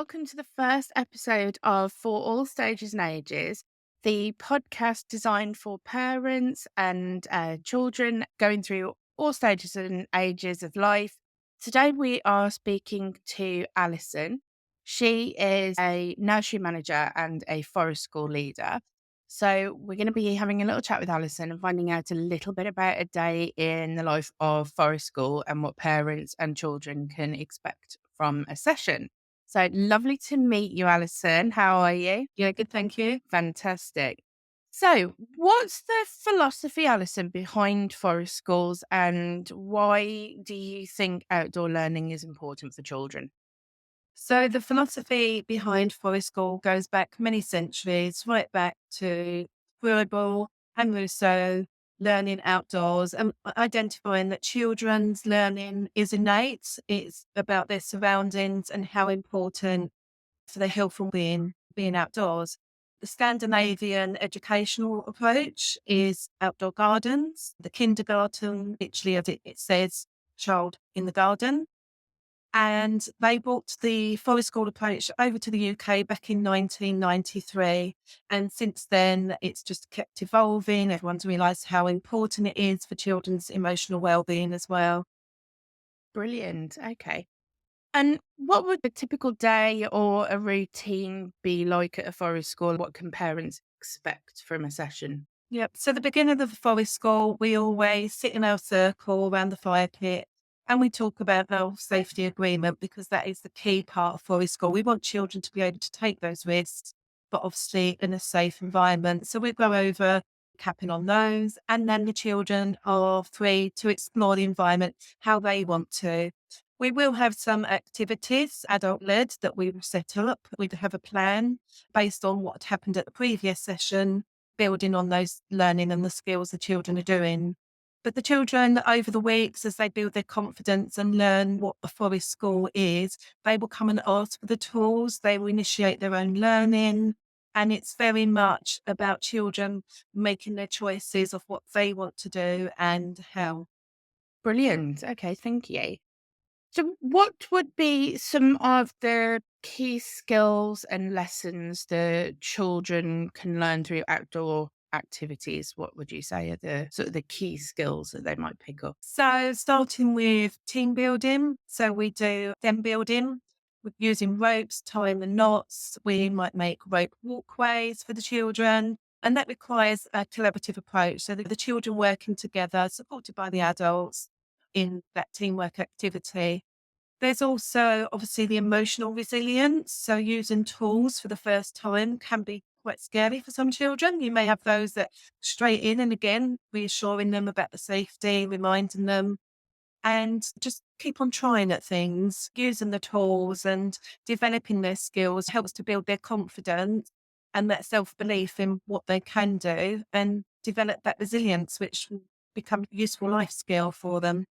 welcome to the first episode of For All Stages and Ages, the podcast designed for parents and children going through all stages and ages of life. Today, we are speaking to Alison. She is a nursery manager and a forest school leader. So, we're going to be having a little chat with Alison and finding out a little bit about a day in the life of forest school and what parents and children can expect from a session. So lovely to meet you, Alison. How are you? Yeah, good, thank you. Fantastic. So, what's the philosophy, Alison, behind forest schools, and why do you think outdoor learning is important for children? So the philosophy behind forest school goes back many centuries, right back to Froebel and Rousseau, learning outdoors and identifying that children's learning is innate. It's about their surroundings and how important for their health and being outdoors. The Scandinavian educational approach is outdoor gardens, the kindergarten, literally as it says, child in the garden. And they brought the forest school approach over to the UK back in 1993. And since then, it's just kept evolving. Everyone's realised how important it is for children's emotional well-being as well. Brilliant. Okay. And what would a typical day or a routine be like at a forest school? What can parents expect from a session? Yep. So the beginning of the forest school, we always sit in our circle around the fire pit and we talk about our safety agreement because that is the key part of forest school. We want children to be able to take those risks, but obviously in a safe environment. So we go over capping on those, and then the children are free to explore the environment how they want to. We will have some activities, adult led, that we will set up. We'd have a plan based on what happened at the previous session, building on those learning and the skills the children are doing. But the children over the weeks, as they build their confidence and learn what a forest school is, they will come and ask for the tools. They will initiate their own learning. And it's very much about children making their choices of what they want to do and how. Brilliant. Okay. Thank you. So, what would be some of the key skills and lessons the children can learn through outdoor activities? What would you say are the sort of the key skills that they might pick up? So starting with team building. So we do them building with using ropes, tying the knots. We might make rope walkways for the children. And that requires a collaborative approach. So the children working together, supported by the adults in that teamwork activity. There's also obviously the emotional resilience. So using tools for the first time can be quite scary for some children. You may have those that straight in, and again, reassuring them about the safety, reminding them, and just keep on trying at things, using the tools and developing their skills helps to build their confidence and that self-belief in what they can do and develop that resilience, which will become a useful life skill for them.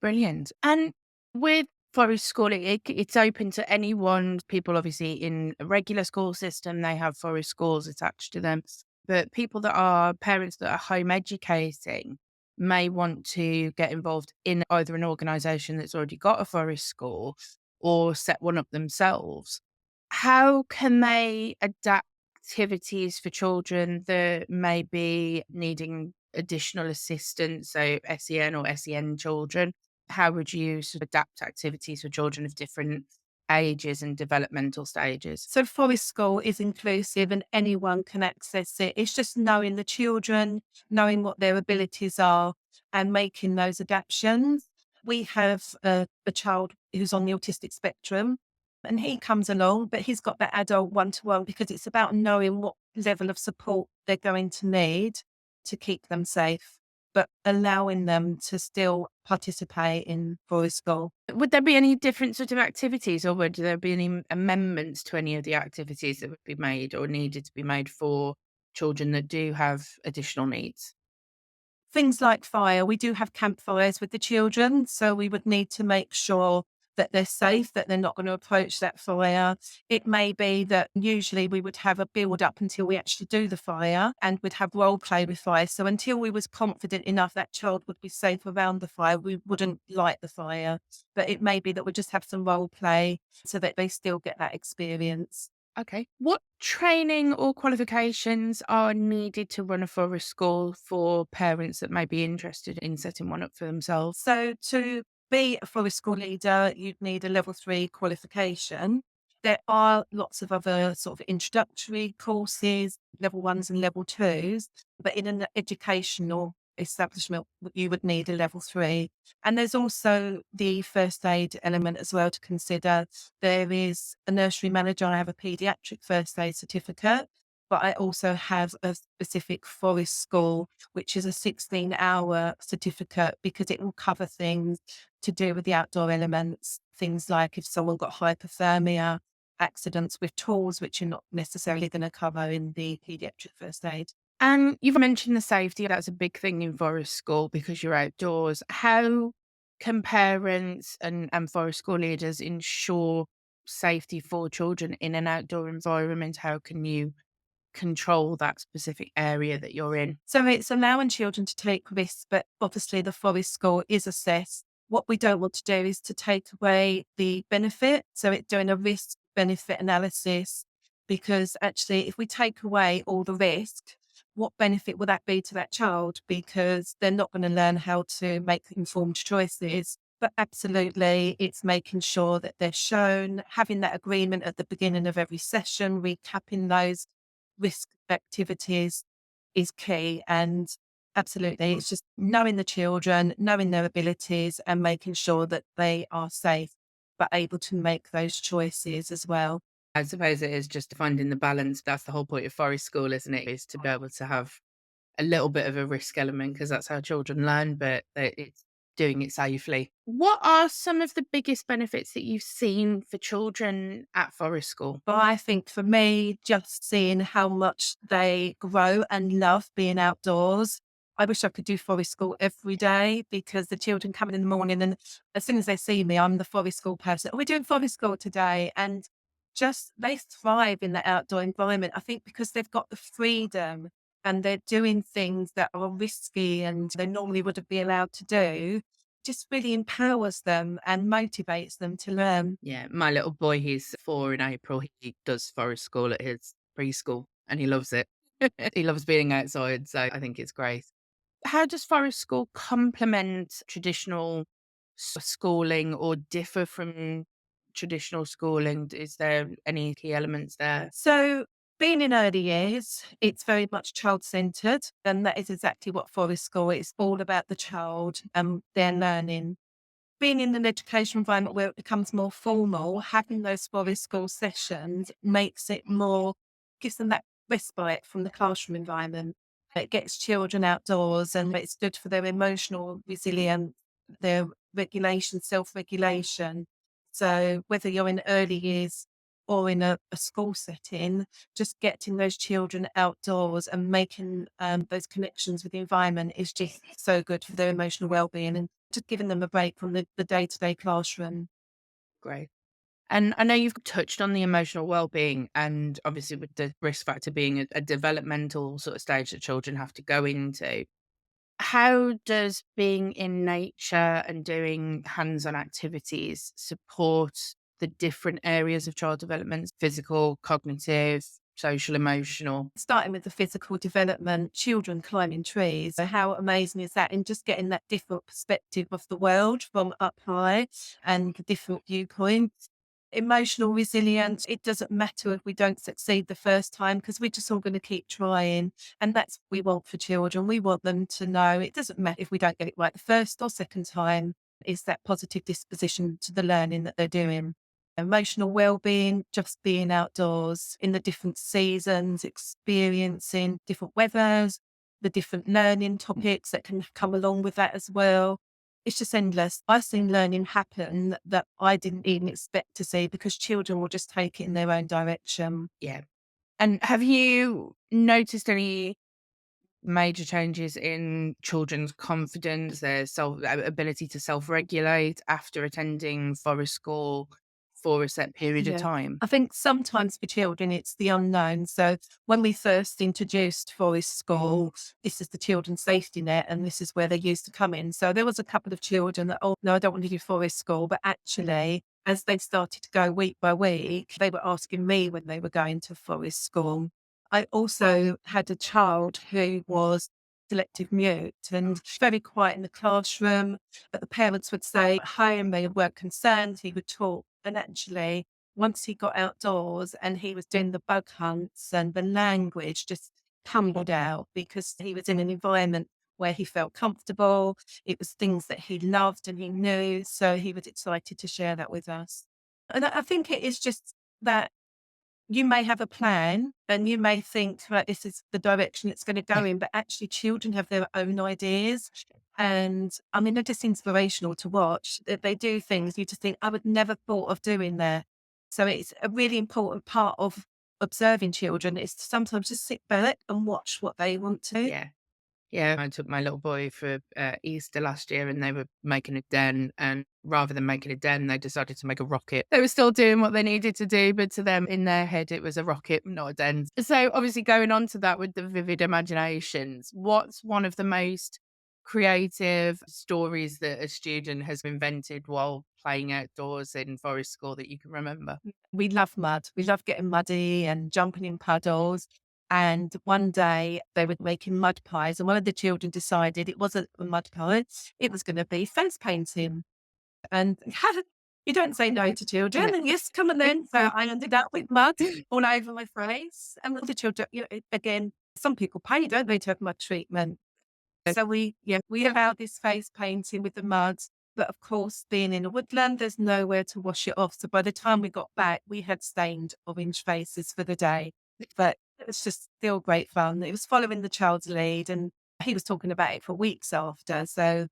Brilliant. And with forest schooling, it's open to anyone. People obviously in a regular school system, they have forest schools attached to them. But people that are parents that are home educating may want to get involved in either an organisation that's already got a forest school or set one up themselves. How can they adapt activities for children that may be needing additional assistance, so SEN or SEN children? How would you sort of adapt activities for children of different ages and developmental stages? So Forest School is inclusive and anyone can access it. It's just knowing the children, knowing what their abilities are and making those adaptations. We have a child who's on the autistic spectrum and he comes along, but he's got that adult one-to-one because it's about knowing what level of support they're going to need to keep them safe, but allowing them to still participate in Forest School. Would there be any different sort of activities, or would there be any amendments to any of the activities that would be made or needed to be made for children that do have additional needs? Things like fire, we do have campfires with the children, so we would need to make sure that they're safe, that they're not going to approach that fire. It may be that usually we would have a build up until we actually do the fire, and we'd have role play with fire. So until we was confident enough that child would be safe around the fire, we wouldn't light the fire. But it may be that we just have some role play so that they still get that experience. Okay. What training or qualifications are needed to run a forest school for parents that may be interested in setting one up for themselves? So to be a forest school leader, you'd need a level 3 qualification. There are lots of other sort of introductory courses, level 1s and level 2s, but in an educational establishment, you would need a level 3. And there's also the first aid element as well to consider. There is a nursery manager. I have a paediatric first aid certificate, but I also have a specific forest school which is a 16-hour certificate because it will cover things to do with the outdoor elements. Things like if someone got hypothermia, accidents with tools, which you're not necessarily going to cover in the paediatric first aid. And you've mentioned the safety. That's a big thing in forest school because you're outdoors. How can parents and forest school leaders ensure safety for children in an outdoor environment? How can you control that specific area that you're in? So it's allowing children to take risks, but obviously the forest score is assessed. What we don't want to do is to take away the benefit. So it's doing a risk benefit analysis, because actually, if we take away all the risk, what benefit will that be to that child? Because they're not going to learn how to make informed choices. But absolutely, it's making sure that they're shown, having that agreement at the beginning of every session, recapping those risk activities is key. And absolutely, it's just knowing the children, knowing their abilities, and making sure that they are safe, but able to make those choices as well. I suppose it is just finding the balance. That's the whole point of forest school, isn't it? Is to be able to have a little bit of a risk element because that's how children learn, but it's doing it safely. What are some of the biggest benefits that you've seen for children at forest school? But I think for me, just seeing how much they grow and love being outdoors. I wish I could do forest school every day, because the children come in the morning and as soon as they see me, I'm the forest school person. "Oh, we're doing forest school today." And just they thrive in the outdoor environment. I think because they've got the freedom and they're doing things that are risky and they normally wouldn't be allowed to do, just really empowers them and motivates them to learn. Yeah, my little boy, he's 4 in April. He does forest school at his preschool and he loves it. He loves being outside, so I think it's great. How does forest school complement traditional schooling or differ from traditional schooling? Is there any key elements there? So, being in early years, it's very much child centered. And that is exactly what forest school is all about, the child and their learning. Being in an education environment where it becomes more formal, having those forest school sessions makes it more, gives them that respite from the classroom environment. It gets children outdoors and it's good for their emotional resilience, their regulation, self regulation. So, whether you're in early years or in a school setting, just getting those children outdoors and making those connections with the environment is just so good for their emotional well-being, and just giving them a break from the day-to-day classroom. Great. And I know you've touched on the emotional well-being, and obviously with the risk factor being a developmental sort of stage that children have to go into. How does being in nature and doing hands-on activities support the different areas of child development? Physical, cognitive, social, emotional? Starting with the physical development, children climbing trees. So how amazing is that? And just getting that different perspective of the world from up high and the different viewpoints. Emotional resilience. It doesn't matter if we don't succeed the first time, because we're just all going to keep trying. And that's what we want for children. We want them to know it doesn't matter if we don't get it right the first or second time. It's that positive disposition to the learning that they're doing. Emotional well-being, just being outdoors in the different seasons, experiencing different weathers, the different learning topics that can come along with that as well. It's just endless. I've seen learning happen that I didn't even expect to see, because children will just take it in their own direction. Yeah. And have you noticed any major changes in children's confidence, their ability to self-regulate after attending forest school for a set period of Yeah. time? I think sometimes for children, it's the unknown. So when we first introduced forest school, this is the children's safety net, and this is where they used to come in. So there was a couple of children that, oh, no, I don't want to do forest school. But actually, as they started to go week by week, they were asking me when they were going to forest school. I also had a child who was selective mute and very quiet in the classroom, but the parents would say at home they weren't concerned, he would talk. And actually, once he got outdoors and he was doing the bug hunts and the language just tumbled out because he was in an environment where he felt comfortable. It was things that he loved and he knew. So he was excited to share that with us. And I think it is just that you may have a plan and you may think, right, this is the direction it's going to go in, but actually children have their own ideas. And I mean, they're just inspirational to watch. They do things you just think, I would never thought of doing that. So it's a really important part of observing children is to sometimes just sit back and watch what they want to. Yeah. Yeah, I took my little boy for Easter last year and they were making a den. And rather than making a den, they decided to make a rocket. They were still doing what they needed to do, but to them, in their head, it was a rocket, not a den. So, obviously, going on to that with the vivid imaginations, what's one of the most creative stories that a student has invented while playing outdoors in forest school that you can remember? We love mud. We love getting muddy and jumping in puddles. And one day they were making mud pies, and one of the children decided it wasn't a mud pie, it was going to be face painting. And you don't say no to children. And yes, come on then. So I ended up with mud all over my face. And the children, again, some people pay, don't they, to have mud treatment. So we allowed this face painting with the mud. But of course, being in a woodland, there's nowhere to wash it off. So by the time we got back, we had stained orange faces for the day. But it was just still great fun. It was following the child's lead, and he was talking about it for weeks after. So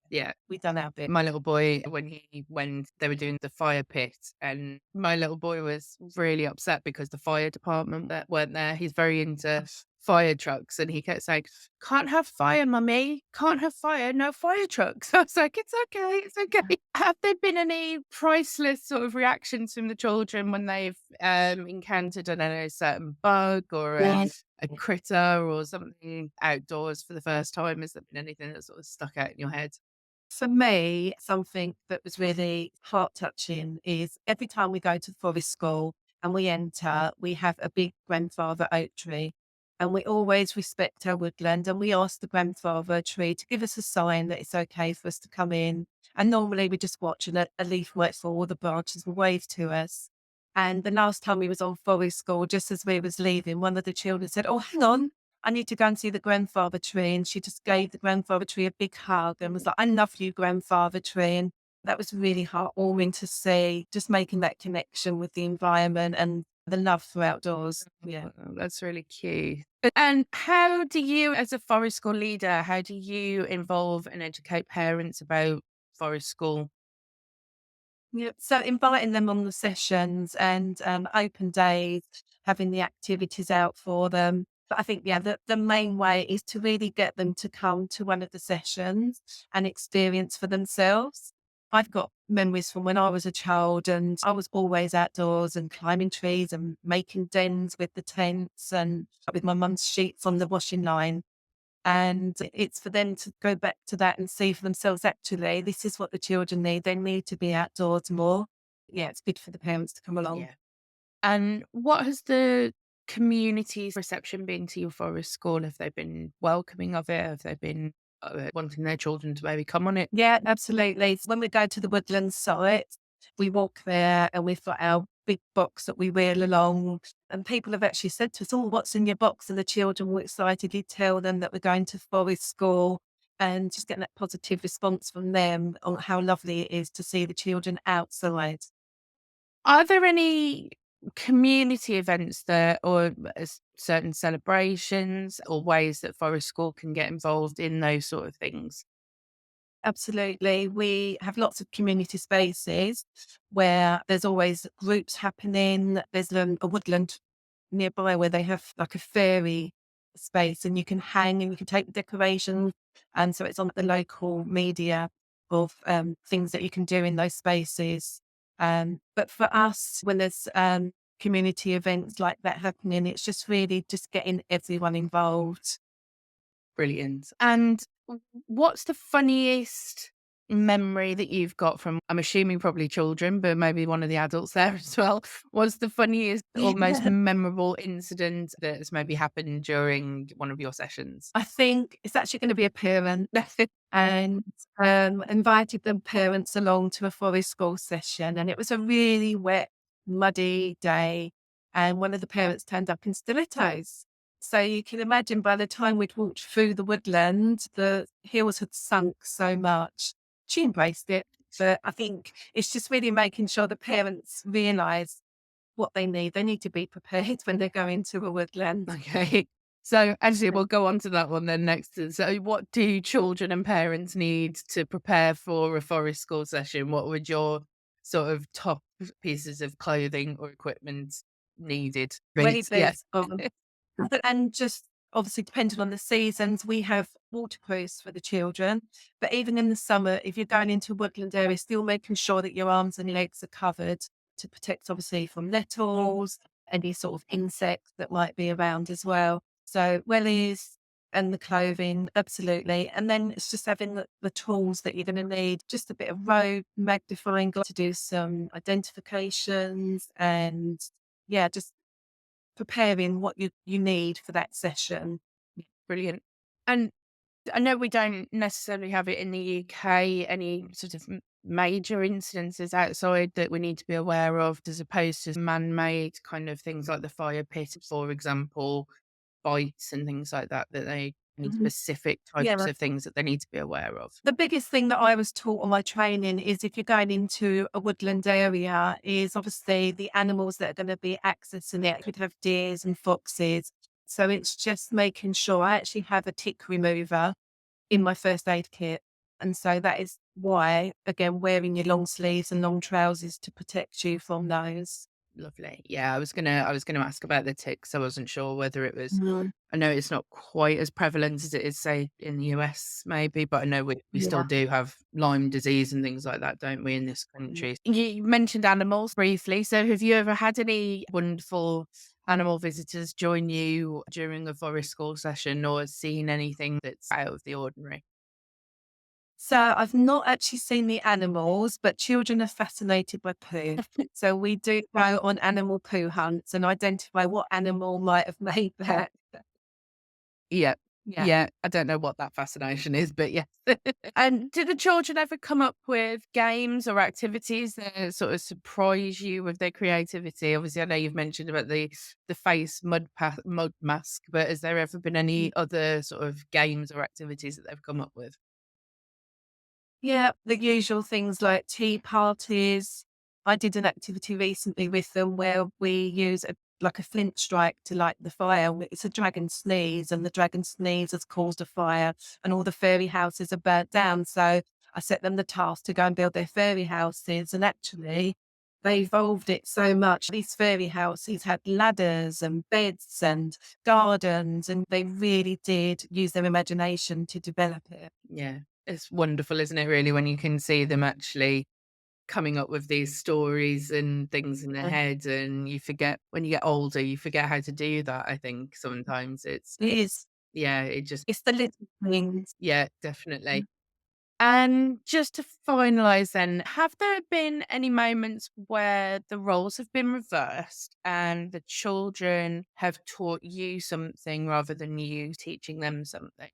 Yeah. we done our bit. My little boy, when they were doing the fire pit, and my little boy was really upset because the fire department that weren't there. He's very into fire trucks, and he kept saying, "Can't have fire, mummy. Can't have fire. No fire trucks." I was like, "It's okay. It's okay." Have there been any priceless sort of reactions from the children when they've encountered, I don't know, a certain bug or a critter or something outdoors for the first time? Has there been anything that sort of stuck out in your head? For me, something that was really heart touching is every time we go to the forest school and we enter, we have a big grandfather oak tree. And we always respect our woodland and we ask the grandfather tree to give us a sign that it's okay for us to come in. And normally we just watch and a leaf might fall, the branches will wave to us. And the last time we was on forest school, just as we was leaving, one of the children said, "Oh, hang on, I need to go and see the grandfather tree." And she just gave the grandfather tree a big hug and was like, "I love you, grandfather tree." And that was really heartwarming to see, just making that connection with the environment and the love for outdoors. Yeah. Oh, that's really cute. And how do you, as a forest school leader, how do you involve and educate parents about forest school? Yeah. So inviting them on the sessions and open days, having the activities out for them. But I think, yeah, the main way is to really get them to come to one of the sessions and experience for themselves. I've got memories from when I was a child and I was always outdoors and climbing trees and making dens with the tents and with my mum's sheets on the washing line. And it's for them to go back to that and see for themselves, actually, this is what the children need. They need to be outdoors more. Yeah, it's good for the parents to come along. Yeah. And what has the community's reception been to your forest school? Have they been welcoming of it? Have they been wanting their children to maybe come on it? Yeah, absolutely. When we go to the woodland site, we walk there and we've got our big box that we wheel along. And people have actually said to us, "Oh, what's in your box?" And the children will excitedly tell them that we're going to forest school and just getting that positive response from them on how lovely it is to see the children outside. Are there any community events that, or certain celebrations or ways that forest school can get involved in those sort of things? Absolutely. We have lots of community spaces where there's always groups happening. There's a woodland nearby where they have like a fairy space, and you can hang and you can take the decorations. And so it's on the local media of things that you can do in those spaces. But for us, when there's community events like that happening, it's just really just getting everyone involved. Brilliant. And what's the funniest memory that you've got from, I'm assuming probably children, but maybe one of the adults there as well? What's the funniest or most memorable incident that has maybe happened during one of your sessions? I think it's actually going to be a parent and invited the parents along to a forest school session. And it was a really wet, muddy day. And one of the parents turned up in stilettos. So you can imagine by the time we'd walked through the woodland, the hills had sunk so much. She embraced it. But I think it's just really making sure the parents realise what they need. They need to be prepared when they go into a woodland. Okay. So actually, we'll go on to that one then next. So, what do children and parents need to prepare for a forest school session? What would your sort of top pieces of clothing or equipment needed? Many Great. Yeah. things. And just obviously depending on the seasons, we have waterproofs for the children. But even in the summer, if you're going into a woodland area, still making sure that your arms and legs are covered to protect obviously from nettles, any sort of insects that might be around as well. So wellies and the clothing, absolutely. And then it's just having the tools that you're going to need, just a bit of road magnifying glass to do some identifications and yeah, just preparing what you need for that session. Brilliant. And I know we don't necessarily have it in the UK, any sort of major incidences outside that we need to be aware of, as opposed to man made kind of things like the fire pit, for example, bites and things like that, that they need Mhm. specific types Yeah. of things that they need to be aware of. The biggest thing that I was taught on my training is if you're going into a woodland area, is obviously the animals that are going to be accessing it. Could have deers and foxes. So it's just making sure I actually have a tick remover in my first aid kit. And so that is why, again, wearing your long sleeves and long trousers to protect you from those. Lovely. Yeah, I was gonna ask about the ticks. I wasn't sure whether it was. Mm. I know it's not quite as prevalent as it is, say, in the US, maybe, but I know we still Yeah. do have Lyme disease and things like that, don't we, in this country? You mentioned animals briefly. So, have you ever had any wonderful animal visitors join you during a forest school session, or seen anything that's out of the ordinary? So I've not actually seen the animals, but children are fascinated by poo. So we do go on animal poo hunts and identify what animal might have made that. Yeah. Yeah. Yeah. I don't know what that fascination is, but yeah. And do the children ever come up with games or activities that sort of surprise you with their creativity? Obviously, I know you've mentioned about the face mud mask, but has there ever been any other sort of games or activities that they've come up with? Yeah, the usual things like tea parties. I did an activity recently with them where we use like a flint strike to light the fire. It's a dragon sneeze, and the dragon sneeze has caused a fire, and all the fairy houses are burnt down. So I set them the task to go and build their fairy houses, and actually they evolved it so much. These fairy houses had ladders and beds and gardens, and they really did use their imagination to develop it. Yeah. It's wonderful, isn't it, really, when you can see them actually coming up with these stories and things in their head, and you forget when you get older, you forget how to do that, I think sometimes it's It is. yeah, it just It's the little things. yeah, definitely. And just to finalize then, have there been any moments where the roles have been reversed and the children have taught you something rather than you teaching them something?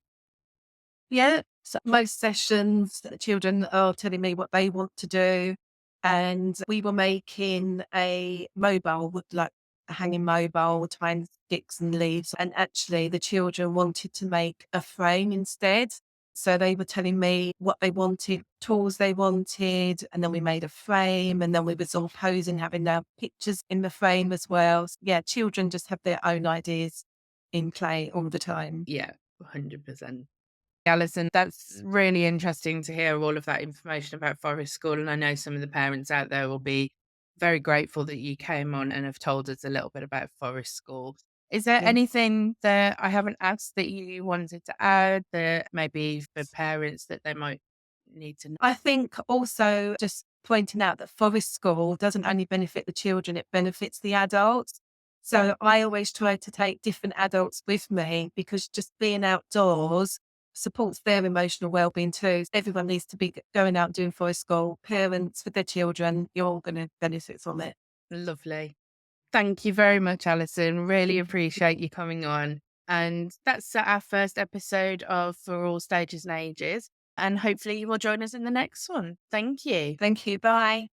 Yeah. So most sessions, the children are telling me what they want to do. And we were making a mobile, like a hanging mobile, tying sticks and leaves. And actually, the children wanted to make a frame instead. So they were telling me what they wanted, tools they wanted, and then we made a frame. And then we was all posing, having our pictures in the frame as well. So, yeah, children just have their own ideas in play all the time. Yeah, 100%. Alison, that's really interesting to hear all of that information about Forest School. And I know some of the parents out there will be very grateful that you came on and have told us a little bit about Forest School. Is there Yeah. anything that I haven't asked that you wanted to add that maybe for parents that they might need to know? I think also just pointing out that forest school doesn't only benefit the children, it benefits the adults. So I always try to take different adults with me because just being outdoors supports their emotional well-being too. Everyone needs to be going out doing forest school. Parents with their children, you're all going to benefit from it. Lovely. Thank you very much, Alison. Really appreciate you coming on. And that's our first episode of For All Stages and Ages. And hopefully you will join us in the next one. Thank you. Thank you. Bye.